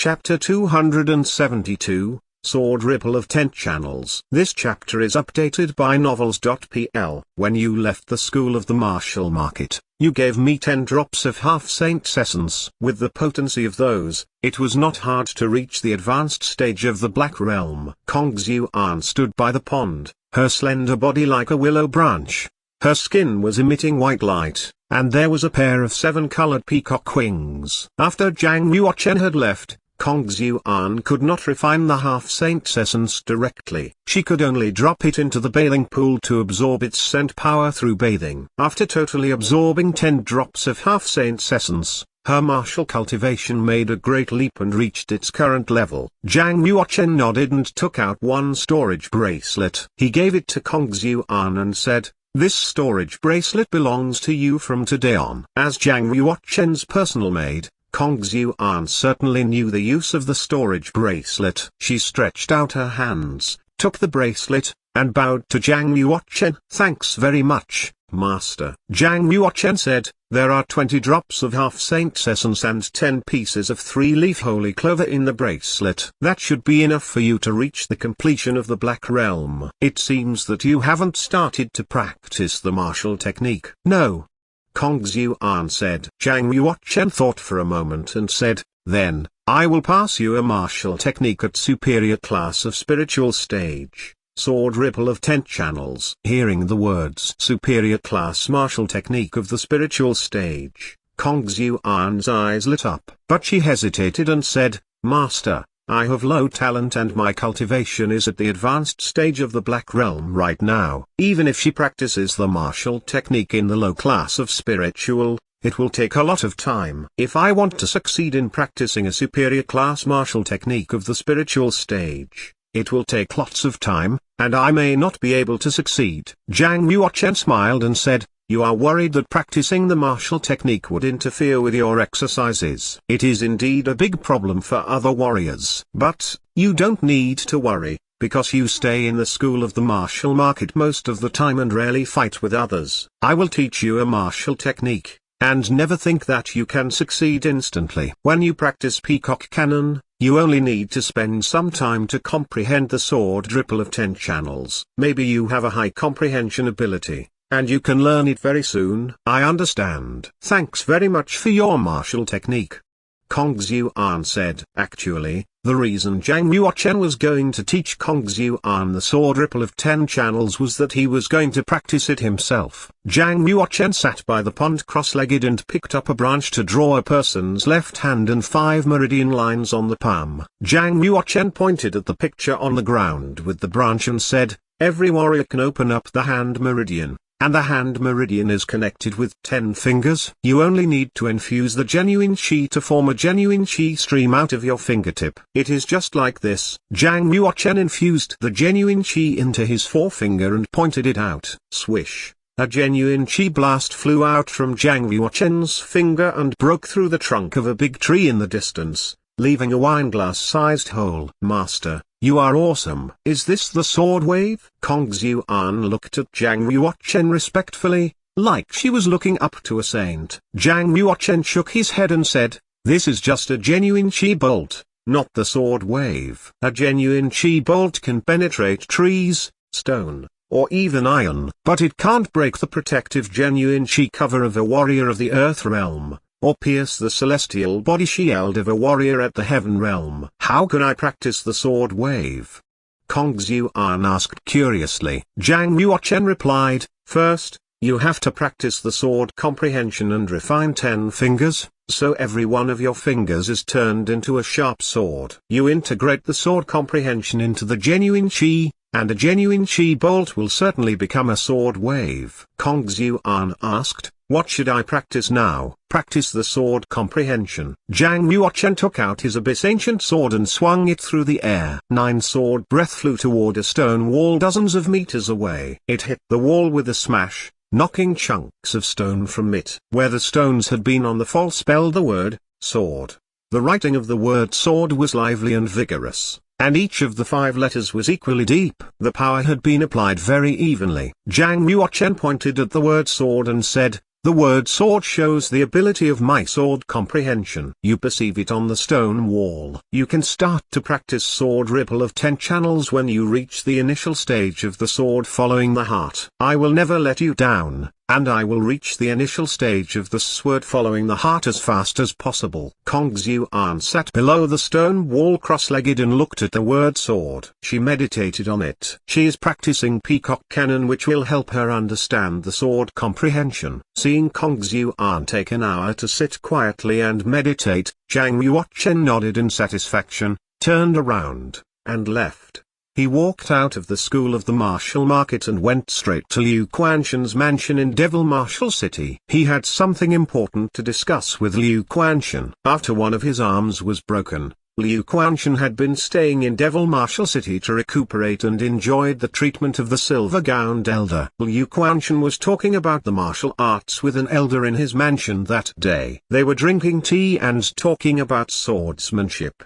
Chapter 272, Sword Ripple of 10 Channels. This chapter is updated by Novels.pl. When you left the school of the martial market, you gave me 10 drops of half saint's essence. With the potency of those, it was not hard to reach the advanced stage of the Black Realm. Kong Xuan stood by the pond, her slender body like a willow branch. Her skin was emitting white light, and there was a pair of 7-colored peacock wings. After Zhang Yuochen had left, Kong Xuan could not refine the half-saint's essence directly. She could only drop it into the bathing pool to absorb its scent power through bathing. After totally absorbing 10 drops of half-saint's essence, her martial cultivation made a great leap and reached its current level. Zhang Yuochen nodded and took out one storage bracelet. He gave it to Kong Xuan and said, "This storage bracelet belongs to you from today on." As Zhang Yuochen's personal maid, Kong Xuan certainly knew the use of the storage bracelet. She stretched out her hands, took the bracelet, and bowed to Zhang Yuochen. "Thanks very much, Master." Zhang Yuochen said, "There are 20 drops of half-saint's essence and 10 pieces of 3-leaf holy clover in the bracelet. That should be enough for you to reach the completion of the Black Realm. It seems that you haven't started to practice the martial technique." "No," Kong Xuan said. Zhang Yuochen thought for a moment and said, "Then, I will pass you a martial technique at superior class of spiritual stage. Sword Ripple of 10 Channels." Hearing the words superior class martial technique of the spiritual stage, Kong Xuan's eyes lit up. But she hesitated and said, "Master, I have low talent and my cultivation is at the advanced stage of the Black Realm right now." Even if she practices the martial technique in the low class of spiritual, it will take a lot of time. "If I want to succeed in practicing a superior class martial technique of the spiritual stage, it will take lots of time, and I may not be able to succeed." Zhang Yuochen smiled and said, "You are worried that practicing the martial technique would interfere with your exercises. It is indeed a big problem for other warriors. But, you don't need to worry, because you stay in the school of the martial market most of the time and rarely fight with others. I will teach you a martial technique, and never think that you can succeed instantly. When you practice Peacock Cannon, you only need to spend some time to comprehend the Sword Ripple of 10 Channels. Maybe you have a high comprehension ability, and you can learn it very soon." "I understand. Thanks very much for your martial technique," Kong Xuan said. Actually, the reason Zhang Yuochen was going to teach Kong Xuan the Sword Ripple of 10 Channels was that he was going to practice it himself. Zhang Yuochen sat by the pond cross-legged and picked up a branch to draw a person's left hand and 5 meridian lines on the palm. Zhang Yuochen pointed at the picture on the ground with the branch and said, "Every warrior can open up the hand meridian, and the hand meridian is connected with 10 fingers. You only need to infuse the genuine qi to form a genuine qi stream out of your fingertip. It is just like this." Zhang Yuochen infused the genuine qi into his forefinger and pointed it out. Swish! A genuine qi blast flew out from Zhang Yuochen's finger and broke through the trunk of a big tree in the distance, leaving a wineglass-sized hole. "Master, you are awesome." "Is this the sword wave?" Kong Xuan looked at Zhang Yuochen respectfully, like she was looking up to a saint. Zhang Yuochen shook his head and said, "This is just a genuine qi bolt, not the sword wave. A genuine qi bolt can penetrate trees, stone, or even iron, but it can't break the protective genuine qi cover of a warrior of the Earth Realm, or pierce the celestial body shield of a warrior at the Heaven Realm." "How can I practice the sword wave?" Kong Xuan asked curiously. Zhang Yuochen replied, "First, you have to practice the sword comprehension and refine 10 fingers, so every one of your fingers is turned into a sharp sword. You integrate the sword comprehension into the genuine qi, and a genuine qi bolt will certainly become a sword wave." Kong Xuan asked, "What should I practice now?" "Practice the sword comprehension." Zhang Yuochen took out his abyss ancient sword and swung it through the air. 9 sword breath flew toward a stone wall dozens of meters away. It hit the wall with a smash, knocking chunks of stone from it. Where the stones had been on the fall spelled the word, sword. The writing of the word sword was lively and vigorous, and each of the 5 letters was equally deep. The power had been applied very evenly. Zhang Yuochen pointed at the word sword and said, The word sword shows the ability of my sword comprehension. You perceive it on the stone wall. You can start to practice sword ripple of 10 channels when you reach the initial stage of the sword following the heart. I will never let you down, and I will reach the initial stage of the sword following the heart as fast as possible. Kong Xiu'an sat below the stone wall cross-legged and looked at the word sword. She meditated on it. She is practicing Peacock Cannon, which will help her understand the sword comprehension. Seeing Kong Xiu'an take an hour to sit quietly and meditate, Zhang Yuochen nodded in satisfaction, turned around, and left. He walked out of the school of the martial market and went straight to Liu Quanshan's mansion in Devil Martial City. He had something important to discuss with Liu Quanshan. After one of his arms was broken, Liu Quanshan had been staying in Devil Martial City to recuperate and enjoyed the treatment of the silver-gowned elder. Liu Quanshan was talking about the martial arts with an elder in his mansion that day. They were drinking tea and talking about swordsmanship.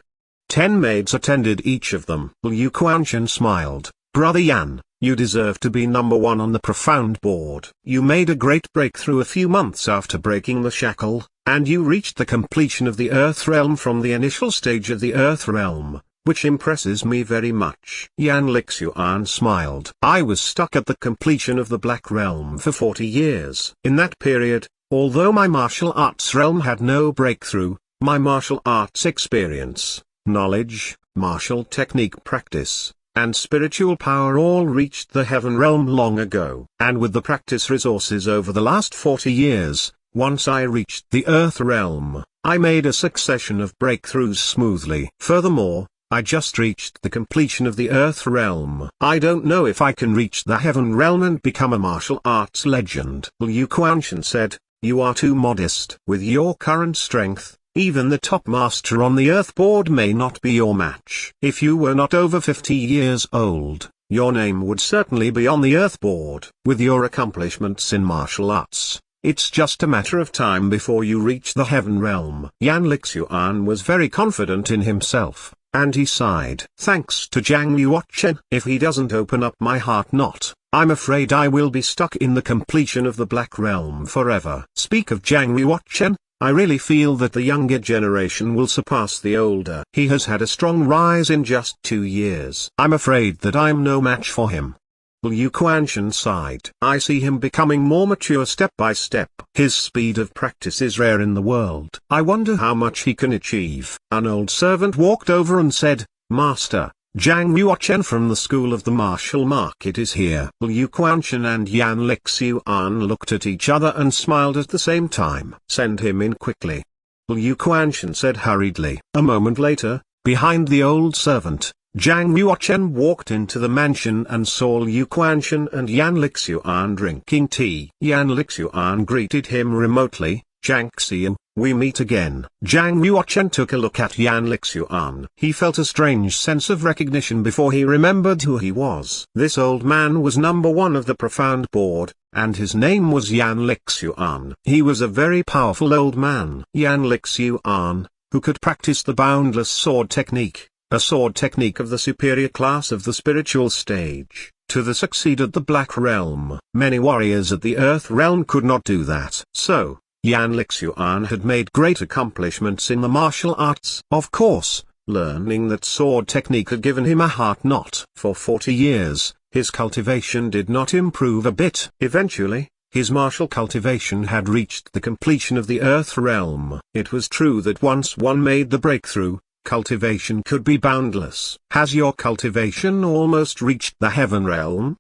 10 maids attended each of them. Liu Quanshan smiled. Brother Yan, you deserve to be number 1 on the profound board. You made a great breakthrough a few months after breaking the shackle, and you reached the completion of the Earth Realm from the initial stage of the Earth Realm, which impresses me very much. Yan Lixuan smiled. I was stuck at the completion of the Black Realm for 40 years. In that period, although my martial arts realm had no breakthrough, my martial arts experience, knowledge, martial technique practice, and spiritual power all reached the heaven realm long ago. And with the practice resources over the last 40 years, once I reached the earth realm, I made a succession of breakthroughs smoothly. Furthermore, I just reached the completion of the earth realm. I don't know if I can reach the heaven realm and become a martial arts legend. Liu Quanshan said, you are too modest. With your current strength, even the top master on the earth board may not be your match. If you were not over 50 years old, your name would certainly be on the earth board. With your accomplishments in martial arts, it's just a matter of time before you reach the heaven realm. Yan Lixuan was very confident in himself, and he sighed. Thanks to Zhang Yuochen. If he doesn't open up my heart knot, I'm afraid I will be stuck in the completion of the Black Realm forever. Speak of Zhang Yuochen, I really feel that the younger generation will surpass the older. He has had a strong rise in just 2 years. I'm afraid that I'm no match for him. Liu Quanshan sighed. I see him becoming more mature step by step. His speed of practice is rare in the world. I wonder how much he can achieve. An old servant walked over and said, Master, Zhang Yuochen from the School of the Martial Market is here. Liu Quanshan and Yan Lixuan looked at each other and smiled at the same time. Send him in quickly. Liu Quanshan said hurriedly. A moment later, behind the old servant, Zhang Yuochen walked into the mansion and saw Liu Quanshan and Yan Lixuan drinking tea. Yan Lixuan greeted him remotely. Zhang Xiu, we meet again. Zhang Yuochen took a look at Yan Lixuan. He felt a strange sense of recognition before he remembered who he was. This old man was number 1 of the profound board, and his name was Yan Lixuan. He was a very powerful old man. Yan Lixuan, who could practice the boundless sword technique, a sword technique of the superior class of the spiritual stage, to the succeed at the Black Realm. Many warriors at the Earth Realm could not do that. So, Yan Lixuan had made great accomplishments in the martial arts. Of course, learning that sword technique had given him a heart knot. For 40 years, his cultivation did not improve a bit. Eventually, his martial cultivation had reached the completion of the Earth Realm. It was true that once one made the breakthrough, cultivation could be boundless. Has your cultivation almost reached the Heaven Realm?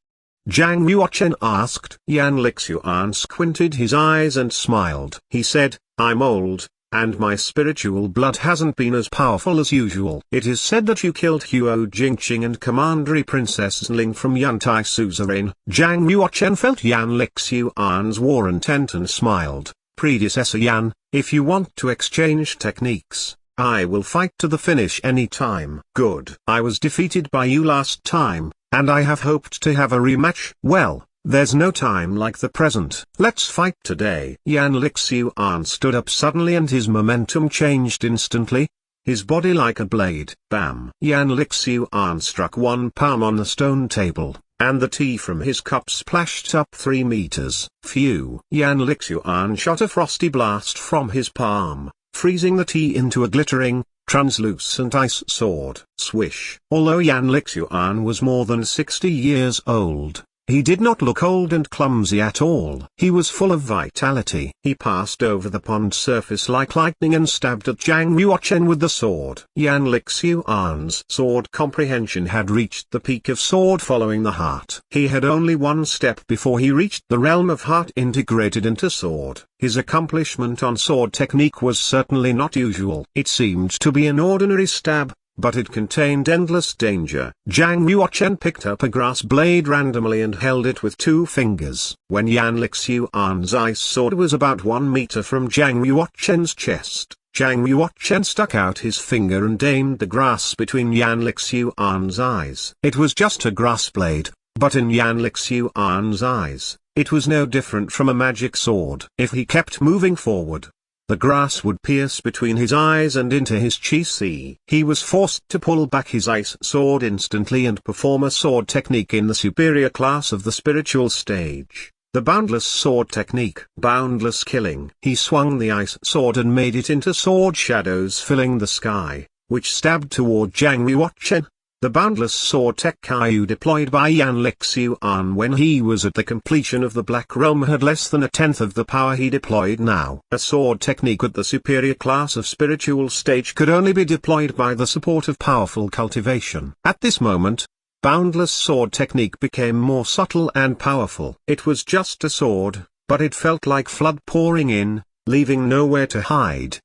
Zhang Yuochen asked. Yan Lixuan squinted his eyes and smiled. He said, I'm old, and my spiritual blood hasn't been as powerful as usual. It is said that you killed Huo Jingqing and Commandery Princess Ling from Yantai Suzerain. Zhang Yuochen felt Yan Lixuan's war intent and smiled. Predecessor Yan, if you want to exchange techniques, I will fight to the finish any time. Good. I was defeated by you last time, and I have hoped to have a rematch. Well, there's no time like the present. Let's fight today. Yan Lixuan stood up suddenly and his momentum changed instantly. His body like a blade. Bam! Yan Lixuan struck one palm on the stone table. and the tea from his cup splashed up 3 meters. Phew! Yan Lixuan shot a frosty blast from his palm, freezing the tea into a glittering, translucent ice sword. Swish! Although Yan Lixuan was more than 60 years old, he did not look old and clumsy at all. He was full of vitality. He passed over the pond surface like lightning and stabbed at Zhang Yuochen with the sword. Yan Lixuan's sword comprehension had reached the peak of sword following the heart. He had only one step before he reached the realm of heart integrated into sword. His accomplishment on sword technique was certainly not usual. It seemed to be an ordinary stab, but it contained endless danger. Zhang Yuochen picked up a grass blade randomly and held it with 2 fingers. When Yan Lixuan's ice sword was about 1 meter from Zhang Yuochen's chest, Zhang Yuochen stuck out his finger and aimed the grass between Yan Lixuan's eyes. It was just a grass blade, but in Yan Lixuan's eyes, it was no different from a magic sword. If he kept moving forward, the grass would pierce between his eyes and into his chi. He was forced to pull back his ice sword instantly and perform a sword technique in the superior class of the spiritual stage, the boundless sword technique. Boundless killing. He swung the ice sword and made it into sword shadows filling the sky, which stabbed toward Zhang Yuochen. The boundless sword tech deployed by Yan Lixuan when he was at the completion of the Black Realm had less than 1/10 of the power he deployed now. A sword technique at the superior class of spiritual stage could only be deployed by the support of powerful cultivation. At this moment, boundless sword technique became more subtle and powerful. It was just a sword, but it felt like flood pouring in, leaving nowhere to hide.